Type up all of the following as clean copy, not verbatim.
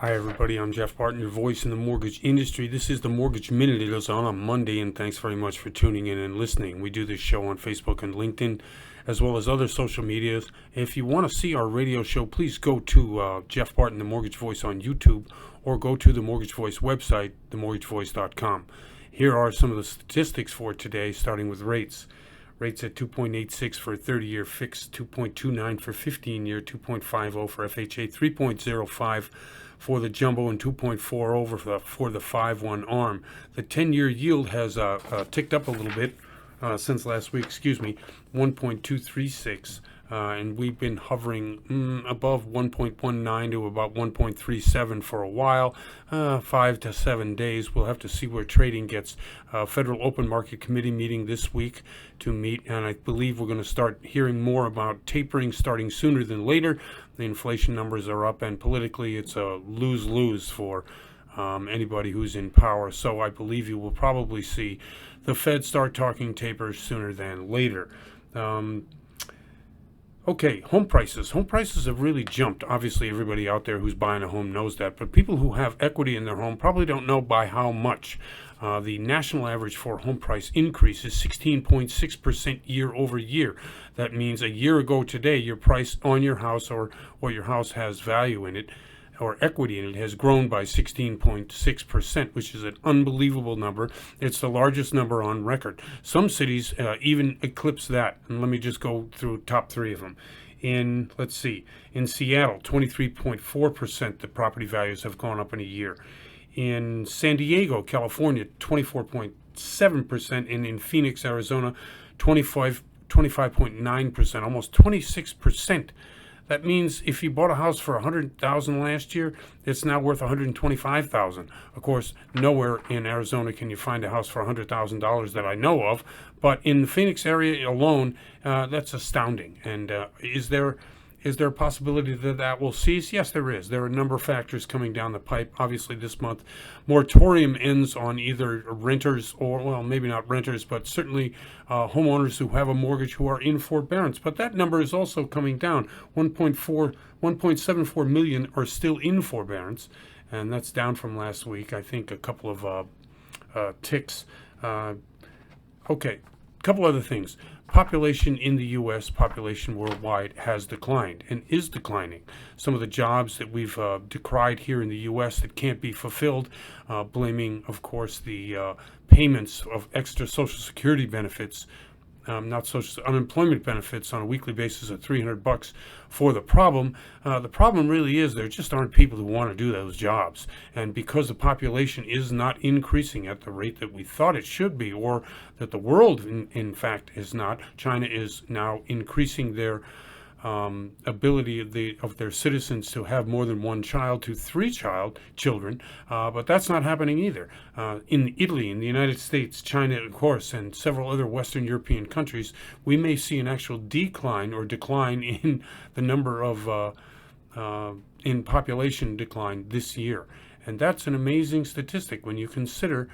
Hi, everybody. I'm Jeff Barton, your voice in the mortgage industry. This is the Mortgage Minute. It is on Monday, and thanks very much for tuning in and listening. We do this show on Facebook and LinkedIn, as well as other social medias. If you want to see our radio show, please go to Jeff Barton, the Mortgage Voice on YouTube, or go to the Mortgage Voice website, themortgagevoice.com. Here are some of the statistics for today, starting with rates. Rates at 2.86 for a 30-year fixed, 2.29 for 15-year, 2.50 for FHA, 3.05 for the jumbo, and 2.4 over for the 5-1 ARM. The 10-year yield has ticked up a little bit since last week, 1.236. And we've been hovering above 1.19 to about 1.37 for a while, 5 to 7 days. We'll have to see where trading gets. Federal Open Market Committee meeting this week to meet, and I believe we're going to start hearing more about tapering starting sooner than later. The inflation numbers are up, and politically it's a lose-lose for anybody who's in power. So I believe you will probably see the Fed start talking tapers sooner than later. Okay, home prices. Home prices have really jumped. Obviously, everybody out there who's buying a home knows that, but people who have equity in their home probably don't know by how much. The national average for home price increase is 16.6% year over year. That means a year ago today, your price on your house or what your house has value in it, or equity in it, has grown by 16.6%, which is an unbelievable number. It's the largest number on record. Some cities even eclipse that. And let me just go through top three of them. In Seattle, 23.4% the property values have gone up in a year. In San Diego, California, 24.7%, and in Phoenix, Arizona, 25.9%, almost 26%. That means if you bought a house for $100,000 last year, it's now worth $125,000. Of course, nowhere in Arizona can you find a house for $100,000 that I know of, but in the Phoenix area alone, that's astounding. And is there a possibility that that will cease? Yes, there is. There are a number of factors coming down the pipe. Obviously, this month, moratorium ends on either renters or, well, maybe not renters, but certainly homeowners who have a mortgage who are in forbearance. But that number is also coming down. 1.74 million are still in forbearance, and that's down from last week. I think a couple of ticks. Okay, a couple other things. Population in the U.S., population worldwide has declined and is declining. Some of the jobs that we've decried here in the U.S. that can't be fulfilled, blaming, of course, the payments of extra Social Security benefits, unemployment benefits on a weekly basis of $300 for the problem. The problem really is there just aren't people who want to do those jobs. And because the population is not increasing at the rate that we thought it should be, or that the world, in fact, is not, China is now increasing their ability of their citizens to have more than one child to 3 children, but that's not happening either. In Italy, in the United States, China, of course, and several other Western European countries, we may see an actual decline in the number of in population decline this year. And that's an amazing statistic when you consider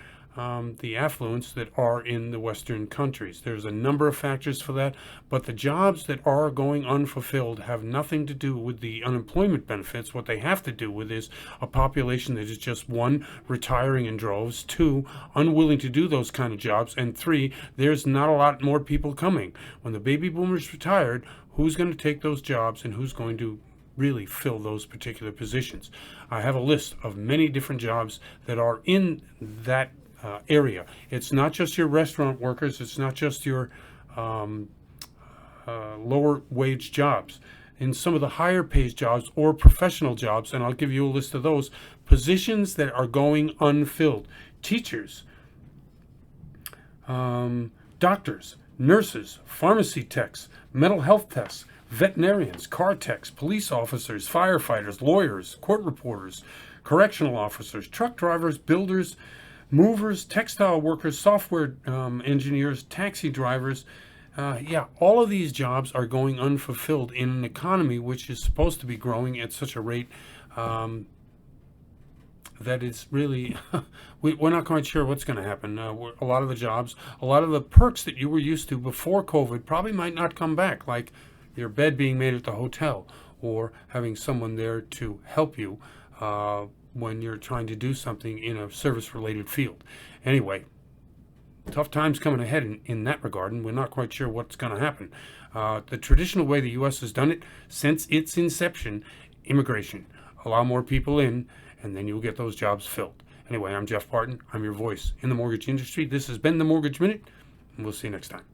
the affluence that are in the Western countries. There's a number of factors for that, but the jobs that are going unfulfilled have nothing to do with the unemployment benefits. What they have to do with is a population that is just, 1, retiring in droves, 2, unwilling to do those kind of jobs, and 3, there's not a lot more people coming. When the baby boomers retired, who's going to take those jobs and who's going to really fill those particular positions? I have a list of many different jobs that are in that area. It's not just your restaurant workers. It's not just your lower wage jobs. In some of the higher paid jobs or professional jobs, and I'll give you a list of those, positions that are going unfilled. Teachers, doctors, nurses, pharmacy techs, mental health techs, veterinarians, car techs, police officers, firefighters, lawyers, court reporters, correctional officers, truck drivers, builders, movers, textile workers, software engineers, taxi drivers. All of these jobs are going unfulfilled in an economy which is supposed to be growing at such a rate that it's really, we're not quite sure what's going to happen. A lot of the jobs, a lot of the perks that you were used to before COVID probably might not come back, like your bed being made at the hotel or having someone there to help you when you're trying to do something in a service-related field. Anyway, tough times coming ahead in that regard, and we're not quite sure what's going to happen. The traditional way the U.S. has done it since its inception, immigration. Allow more people in, and then you'll get those jobs filled. Anyway, I'm Jeff Barton. I'm your voice in the mortgage industry. This has been the Mortgage Minute, and we'll see you next time.